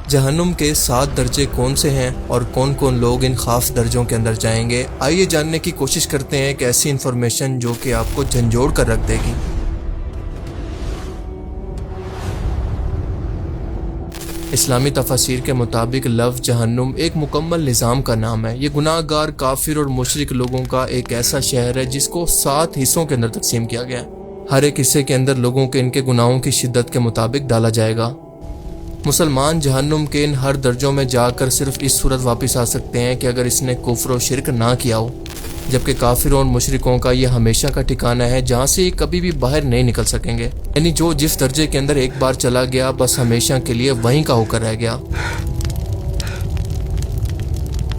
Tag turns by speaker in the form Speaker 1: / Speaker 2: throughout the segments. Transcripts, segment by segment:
Speaker 1: جہنم کے 7 درجے کون سے ہیں اور کون کون لوگ ان خاص درجوں کے اندر جائیں گے، آئیے جاننے کی کوشش کرتے ہیں ایک ایسی انفارمیشن جو کہ آپ کو جھنجھوڑ کر رکھ دے گی۔ اسلامی تفاسیر کے مطابق لفظ جہنم ایک مکمل نظام کا نام ہے۔ یہ گناہ گار، کافر اور مشرک لوگوں کا ایک ایسا شہر ہے جس کو 7 حصوں کے اندر تقسیم کیا گیا ہے۔ ہر ایک حصے کے اندر لوگوں کے ان کے گناہوں کی شدت کے مطابق ڈالا جائے گا۔ مسلمان جہنم کے ان ہر درجوں میں جا کر صرف اس صورت واپس آ سکتے ہیں کہ اگر اس نے کفر و شرک نہ کیا ہو، جبکہ کافروں اور مشرکوں کا یہ ہمیشہ کا ٹھکانہ ہے جہاں سے یہ کبھی بھی باہر نہیں نکل سکیں گے، یعنی جو جس درجے کے اندر ایک بار چلا گیا بس ہمیشہ کے لیے وہیں کا ہو کر رہ گیا۔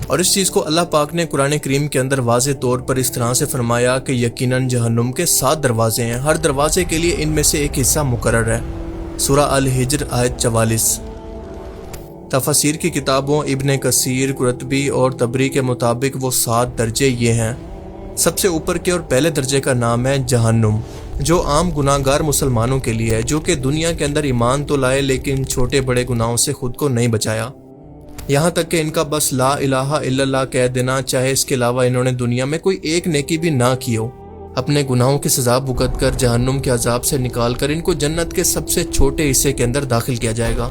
Speaker 1: اور اس چیز کو اللہ پاک نے قرآن کریم کے اندر واضح طور پر اس طرح سے فرمایا کہ یقیناً جہنم کے 7 دروازے ہیں، ہر دروازے کے لیے ان میں سے ایک حصہ مقرر ہے۔ سورہ الحجر آیت 44۔ تفاسیر کی کتابوں ابن کثیر، قرطبی اور طبری کے مطابق وہ 7 درجے یہ ہیں۔ سب سے اوپر کے اور پہلے درجے کا نام ہے جہنم، جو عام گناہ گار مسلمانوں کے لیے ہے، جو کہ دنیا کے اندر ایمان تو لائے لیکن چھوٹے بڑے گناہوں سے خود کو نہیں بچایا، یہاں تک کہ ان کا بس لا الہ الا اللہ کہہ دینا، چاہے اس کے علاوہ انہوں نے دنیا میں کوئی ایک نیکی بھی نہ کی ہو، اپنے گناہوں کی سزا بھگت کر جہنم کے عذاب سے نکال کر ان کو جنت کے سب سے چھوٹے حصے کے اندر داخل کیا جائے گا۔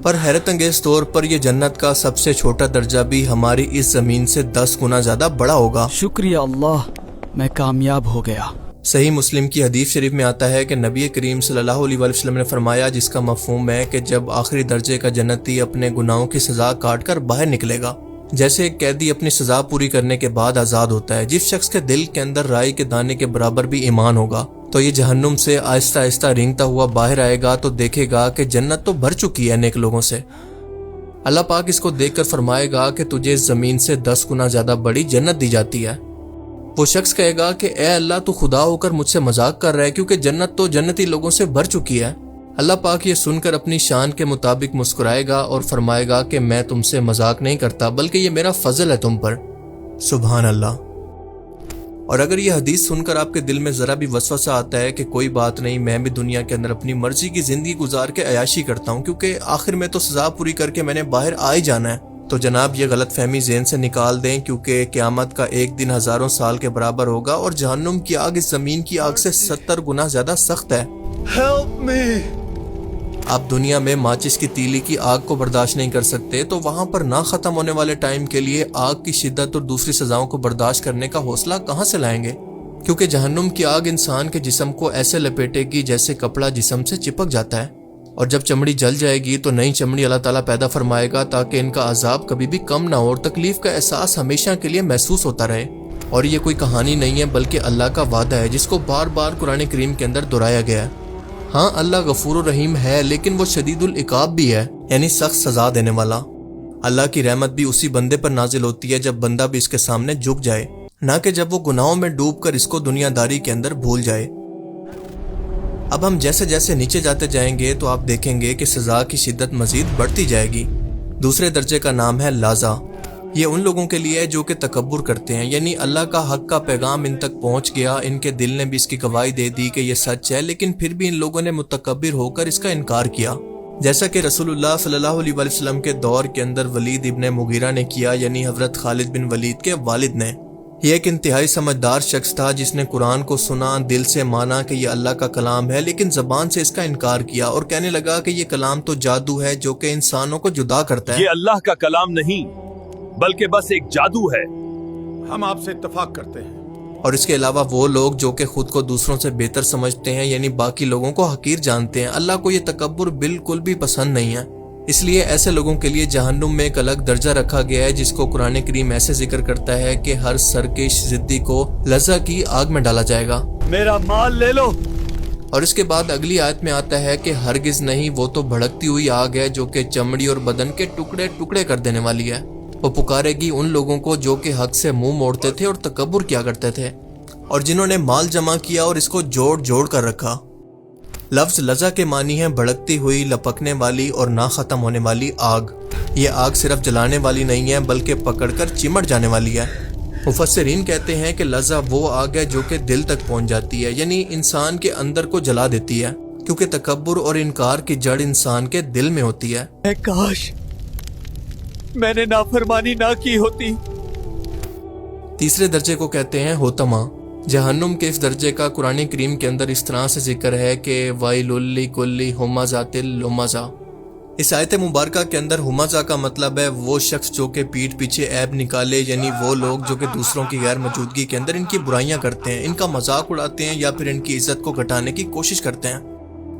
Speaker 1: پر حیرت انگیز طور پر یہ جنت کا سب سے چھوٹا درجہ بھی ہماری اس زمین سے 10 گنا زیادہ بڑا ہوگا۔
Speaker 2: شکریہ اللہ، میں کامیاب ہو گیا۔
Speaker 1: صحیح مسلم کی حدیث شریف میں آتا ہے کہ نبی کریم صلی اللہ علیہ وسلم نے فرمایا، جس کا مفہوم ہے کہ جب آخری درجے کا جنتی اپنے گناہوں کی سزا کاٹ کر باہر نکلے گا، جیسے ایک قیدی اپنی سزا پوری کرنے کے بعد آزاد ہوتا ہے، جس شخص کے دل کے اندر رائی کے دانے کے برابر بھی ایمان ہوگا تو یہ جہنم سے آہستہ آہستہ رینگتا ہوا باہر آئے گا تو دیکھے گا کہ جنت تو بھر چکی ہے نیک لوگوں سے۔ اللہ پاک اس کو دیکھ کر فرمائے گا کہ تجھے اس زمین سے 10 گنا زیادہ بڑی جنت دی جاتی ہے۔ وہ شخص کہے گا کہ اے اللہ، تو خدا ہو کر مجھ سے مذاق کر رہا ہے، کیونکہ جنت تو جنتی لوگوں سے بھر چکی ہے۔ اللہ پاک یہ سن کر اپنی شان کے مطابق مسکرائے گا اور فرمائے گا کہ میں تم سے مذاق نہیں کرتا، بلکہ یہ میرا فضل ہے تم پر۔ سبحان اللہ۔ اور اگر یہ حدیث سن کر آپ کے دل میں ذرا بھی وسوسہ آتا ہے کہ کوئی بات نہیں، میں بھی دنیا کے اندر اپنی مرضی کی زندگی گزار کے عیاشی کرتا ہوں، کیونکہ آخر میں تو سزا پوری کر کے میں نے باہر آ ہی جانا ہے، تو جناب یہ غلط فہمی ذہن سے نکال دیں، کیونکہ قیامت کا ایک دن ہزاروں سال کے برابر ہوگا اور جہنم کی آگ اس زمین کی آگ سے 70 گنا زیادہ سخت ہے۔
Speaker 3: Help me!
Speaker 1: آپ دنیا میں ماچس کی تیلی کی آگ کو برداشت نہیں کر سکتے تو وہاں پر نہ ختم ہونے والے ٹائم کے لیے آگ کی شدت اور دوسری سزاؤں کو برداشت کرنے کا حوصلہ کہاں سے لائیں گے؟ کیونکہ جہنم کی آگ انسان کے جسم کو ایسے لپیٹے گی جیسے کپڑا جسم سے چپک جاتا ہے، اور جب چمڑی جل جائے گی تو نئی چمڑی اللہ تعالیٰ پیدا فرمائے گا تاکہ ان کا عذاب کبھی بھی کم نہ ہو اور تکلیف کا احساس ہمیشہ کے لیے محسوس ہوتا رہے۔ اور یہ کوئی کہانی نہیں ہے بلکہ اللہ کا وعدہ ہے جس کو بار بار قرآن کریم کے اندر دہرایا گیا ہے۔ ہاں، اللہ غفور و رحیم ہے لیکن وہ شدید العقاب بھی ہے، یعنی سخت سزا دینے والا۔ اللہ کی رحمت بھی اسی بندے پر نازل ہوتی ہے جب بندہ بھی اس کے سامنے جھک جائے، نہ کہ جب وہ گناہوں میں ڈوب کر اس کو دنیا داری کے اندر بھول جائے۔ اب ہم جیسے جیسے نیچے جاتے جائیں گے تو آپ دیکھیں گے کہ سزا کی شدت مزید بڑھتی جائے گی۔ دوسرے درجے کا نام ہے لازا۔ یہ ان لوگوں کے لیے ہے جو کہ تکبر کرتے ہیں، یعنی اللہ کا حق کا پیغام ان تک پہنچ گیا، ان کے دل نے بھی اس کی گواہی دے دی کہ یہ سچ ہے، لیکن پھر بھی ان لوگوں نے متکبر ہو کر اس کا انکار کیا، جیسا کہ رسول اللہ صلی اللہ علیہ وسلم کے دور کے اندر ولید ابن مغیرہ نے کیا، یعنی حضرت خالد بن ولید کے والد نے۔ یہ ایک انتہائی سمجھدار شخص تھا جس نے قرآن کو سنا، دل سے مانا کہ یہ اللہ کا کلام ہے، لیکن زبان سے اس کا انکار کیا اور کہنے لگا کہ یہ کلام تو جادو ہے جو کہ انسانوں کو جدا کرتا ہے۔
Speaker 3: یہ اللہ کا کلام نہیں بلکہ بس ایک جادو ہے۔ ہم آپ سے اتفاق کرتے ہیں۔
Speaker 1: اور اس کے علاوہ وہ لوگ جو کہ خود کو دوسروں سے بہتر سمجھتے ہیں، یعنی باقی لوگوں کو حقیر جانتے ہیں، اللہ کو یہ تکبر بالکل بھی پسند نہیں ہے۔ اس لیے ایسے لوگوں کے لیے جہنم میں ایک الگ درجہ رکھا گیا ہے جس کو قرآن کریم ایسے ذکر کرتا ہے کہ ہر سرکش ضدی کو لظہ کی آگ میں ڈالا جائے گا۔
Speaker 3: میرا مال لے لو۔
Speaker 1: اور اس کے بعد اگلی آیت میں آتا ہے کہ ہرگز نہیں، وہ تو بھڑکتی ہوئی آگ ہے جو کہ چمڑی اور بدن کے ٹکڑے ٹکڑے کر دینے والی ہے۔ وہ پکارے گی ان لوگوں کو جو کہ حق سے منہ موڑتے تھے اور تکبر کیا کرتے تھے، اور جنہوں نے مال جمع کیا اور اس کو جوڑ جوڑ کر رکھا۔ لفظ لظہ کے معنی ہے بھڑکتی ہوئی، لپکنے والی اور نہ ختم ہونے والی آگ۔ یہ آگ صرف جلانے والی نہیں ہے بلکہ پکڑ کر چمٹ جانے والی ہے۔ مفسرین کہتے ہیں کہ لظہ وہ آگ ہے جو کہ دل تک پہنچ جاتی ہے، یعنی انسان کے اندر کو جلا دیتی ہے، क्योंकि तकब्बुर और इनकार की जड़ इंसान के दिल में होती है।
Speaker 2: काश मैंने नाफरमानी ना की होती।
Speaker 1: तीसरे दर्जे को कहते हैं होतमा। जहन्नुम के इस दर्जे का कुरान करीम के अंदर इस तरह से जिक्र है कि वाइलुल लिकुल्ली हुमाज़ातिल लुमज़ा। इस आयत मुबारका के अंदर हुमाज़ा का मतलब है वो शख्स जो कि पीठ पीछे ऐब निकाले, यानी वो लोग जो कि दूसरों की गैर मौजूदगी के अंदर इनकी बुराइयां करते हैं, इनका मजाक उड़ाते हैं या फिर इनकी इज्जत को घटाने की कोशिश करते हैं।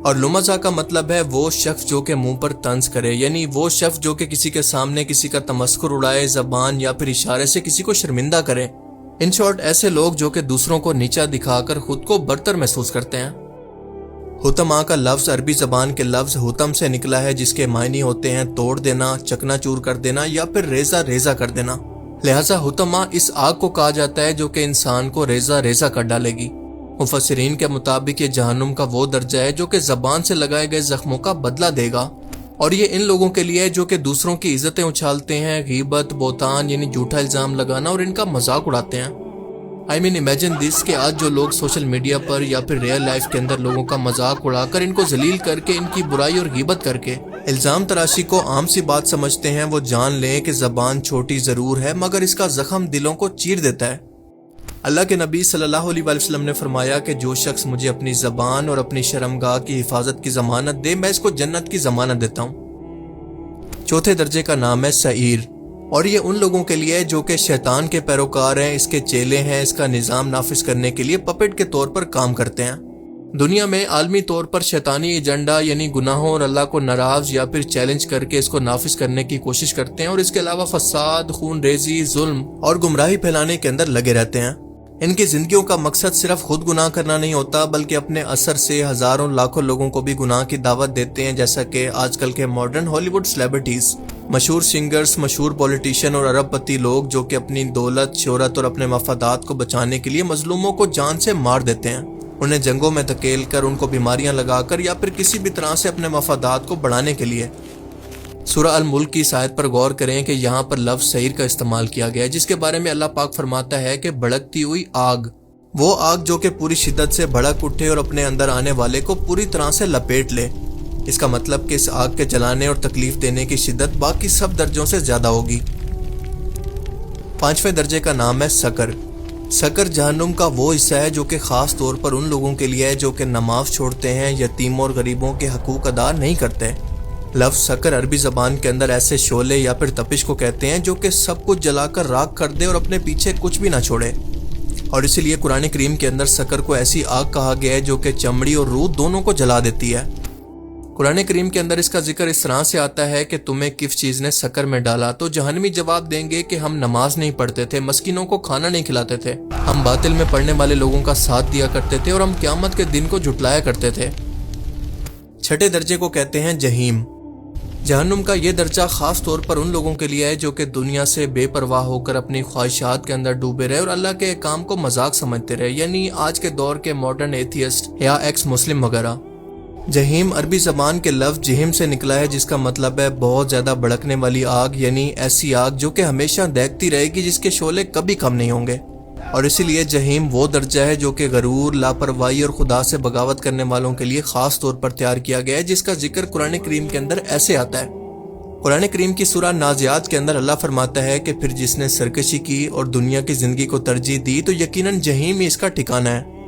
Speaker 1: और लुमज़ा का मतलब है वो शख्स जो कि मुंह पर तंज करे, यानी वो शख्स जो कि किसी के सामने किसी का तमस्कुर उड़ाए, जबान या फिर इशारे से किसी को शर्मिंदा करे। इन शॉर्ट ऐसे लोग जो कि दूसरों को नीचा दिखाकर खुद को बरतर महसूस करते हैं। हुतमा का लफ्ज अरबी जबान के लफ्ज हुतम से निकला है, जिसके मायने होते हैं तोड़ देना, चकनाचूर कर देना या फिर रेजा रेजा कर देना। लिहाजा हुतमा इस आग को कहा जाता है जो कि इंसान को रेजा रेजा कर डालेगी। मुफस्सिरीन के मुताबिक ये जहन्नुम का वो दर्जा है जो कि जबान से लगाए गए जख्मों का बदला देगा, और ये इन लोगों के लिए है जो कि दूसरों की इज्जतें उछालते हैं, गीबत, बोतान यानी झूठा इल्जाम लगाना और इनका मजाक उड़ाते हैं। आई मीन इमेजिन दिस कि आज जो लोग सोशल मीडिया पर या फिर रियल लाइफ के अंदर लोगों का मजाक उड़ाकर, इनको जलील करके, इनकी बुराई और गीबत करके इल्जाम तराशी को आम सी बात समझते हैं, वो जान लें कि जबान छोटी जरूर है मगर इसका जख्म दिलों को चीर देता है। अल्लाह के नबी सल्लल्लाहु अलैहि वसल्लम ने फरमाया कि जो शख्स मुझे अपनी जबान और अपनी शर्मगाह की हिफाजत की जमानत दे, मैं इसको जन्नत की जमानत देता हूँ। चौथे दर्जे का नाम है सईर, और ये उन लोगों के लिए जो कि शैतान के पैरोकार हैं, इसके चेले हैं, इसका निज़ाम नाफिज करने के लिए पपेट के तौर पर काम करते हैं। दुनिया में आलमी तौर पर शैतानी एजेंडा यानी गुनाहों और अल्लाह को नाराज या फिर चैलेंज करके इसको नाफिज करने की कोशिश करते हैं, और इसके अलावा फसाद, खून रेजी, जुल्म और गुमराही फैलाने के अंदर लगे रहते हैं। इनकी जिंदगियों का मकसद सिर्फ खुद गुनाह करना नहीं होता, बल्कि अपने असर से हजारों लाखों लोगों को भी गुनाह की दावत देते हैं, जैसा कि आजकल के मॉडर्न हॉलीवुड सेलिब्रिटीज, मशहूर सिंगर्स, मशहूर पॉलिटिशियन और अरबपति लोग जो कि अपनी दौलत, शोहरत और अपने मफादात को बचाने के लिए मजलूमों को जान से मार देते हैं, उन्हें जंगों में धकेल कर, उनको बीमारियां लगाकर या फिर किसी भी तरह से अपने मफादात को बढ़ाने के लिए। सूरह अल मुल्क की इस आयत पर गौर करें कि यहाँ पर लफ्ज सईर का इस्तेमाल किया गया है, जिसके बारे में अल्लाह पाक फरमाता है कि भड़कती हुई आग, वो आग जो कि पूरी शिद्दत से भड़क उठे और अपने अंदर आने वाले को पूरी तरह से लपेट ले। इसका मतलब कि इस आग के जलाने और तकलीफ देने की शिद्दत बाकी सब दर्जों से ज्यादा होगी। पांचवें दर्जे का नाम है सकर। सकर जहन्नुम का वो हिस्सा है जो कि खास तौर पर उन लोगों के लिए है जो कि नमाज छोड़ते हैं, यतीमों और गरीबों के हकूक अदा नहीं करते। लफ्ज सकर अरबी जबान के अंदर ऐसे शोले या फिर तपिश को कहते हैं जो कि सब कुछ जलाकर राख कर दे और अपने पीछे कुछ भी ना छोड़े, और इसीलिए कुरान करीम के अंदर सकर को ऐसी आग कहा गया है जो कि चमड़ी और रूह दोनों को जला देती है। कुरान करीम के अंदर इसका जिक्र इस तरह से आता है कि तुम्हें किस चीज ने सकर में डाला, तो जहन्नमी जवाब देंगे कि हम नमाज नहीं पढ़ते थे, मस्कीनों को खाना नहीं खिलाते थे, हम बातिल में पढ़ने वाले लोगों का साथ दिया करते थे और हम क़यामत के दिन को झुटलाया करते थे। छठे दर्जे को कहते हैं जहीम। जहन्नुम का ये दर्जा खास तौर पर उन लोगों के लिए है जो कि दुनिया से बेपरवाह होकर अपनी ख्वाहिशात के अंदर डूबे रहे और अल्लाह के काम को मजाक समझते रहे, यानी आज के दौर के मॉडर्न एथियस्ट या एक्स मुस्लिम वगैरह। जहीम अरबी जबान के लफ्ज जहीम से निकला है, जिसका मतलब है बहुत ज्यादा भड़कने वाली आग, यानी ऐसी आग जो कि हमेशा दहकती रहेगी, जिसके शोले कभी कम नहीं होंगे। और इसीलिए जहीम वो दर्जा है जो कि गरूर, लापरवाही और खुदा से बगावत करने वालों के लिए खास तौर पर तैयार किया गया है, जिसका जिक्र कुरान करीम के अंदर ऐसे आता है। कुरान करीम की सूरह नाज़ियात के अंदर अल्लाह फरमाता है कि फिर जिसने सरकशी की और दुनिया की जिंदगी को तरजीह दी तो यकीनन जहीम ही इसका ठिकाना है।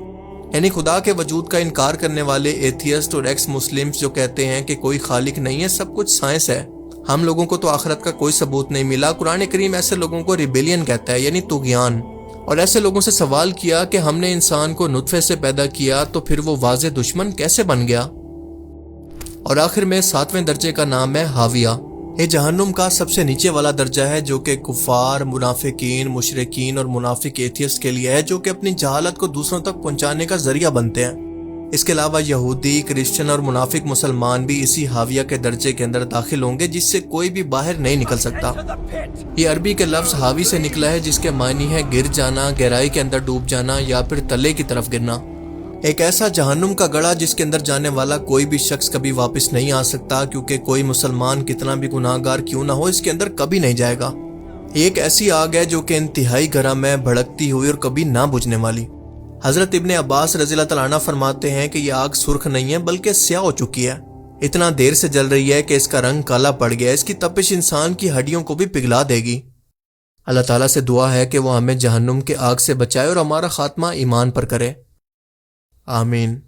Speaker 1: यानी खुदा के वजूद का इनकार करने वाले एथियस्ट और एक्स मुस्लिम्स जो कहते हैं कि कोई खालिक नहीं है, सब कुछ साइंस है, हम लोगों को तो आखिरत का कोई सबूत नहीं मिला, कुरान करीम ऐसे लोगों को रिबेलियन कहता है, यानी तुग़यान। और ऐसे लोगों से सवाल किया कि हमने इंसान को नुत्फे से पैदा किया तो फिर वो वाज़े दुश्मन कैसे बन गया। और आखिर में सातवें दर्जे का नाम है हाविया। ये जहन्नुम का सबसे नीचे वाला दर्जा है जो कि कुफार, मुनाफिकीन, मुशरिकीन और मुनाफिक एथियस्ट के लिए है, जो कि अपनी जहालत को दूसरों तक पहुंचाने का जरिया बनते हैं। इसके अलावा यहूदी, क्रिश्चियन और मुनाफिक मुसलमान भी इसी हाविया के दर्जे के अंदर दाखिल होंगे, जिससे कोई भी बाहर नहीं निकल सकता। ये अरबी के लफ्ज हावी से निकला है, जिसके मानी है गिर जाना, गहराई के अंदर डूब जाना या फिर तले की तरफ गिरना। एक ऐसा जहन्नुम का गड़ा जिसके अंदर जाने वाला कोई भी शख्स कभी वापस नहीं आ सकता, क्योंकि कोई मुसलमान कितना भी गुनाहगार क्यों ना हो इसके अंदर कभी नहीं जाएगा। एक ऐसी आग है जो कि इंतहाई गर्म है, भड़कती हुई और कभी ना बुझने वाली। حضرت ابن عباس رضی اللہ تعالیٰ عنہ فرماتے ہیں کہ یہ آگ سرخ نہیں ہے بلکہ سیاہ ہو چکی ہے، اتنا دیر سے جل رہی ہے کہ اس کا رنگ کالا پڑ گیا، اس کی تپش انسان کی ہڈیوں کو بھی پگھلا دے گی۔ اللہ تعالیٰ سے دعا ہے کہ وہ ہمیں جہنم کے آگ سے بچائے اور ہمارا خاتمہ ایمان پر کرے، آمین۔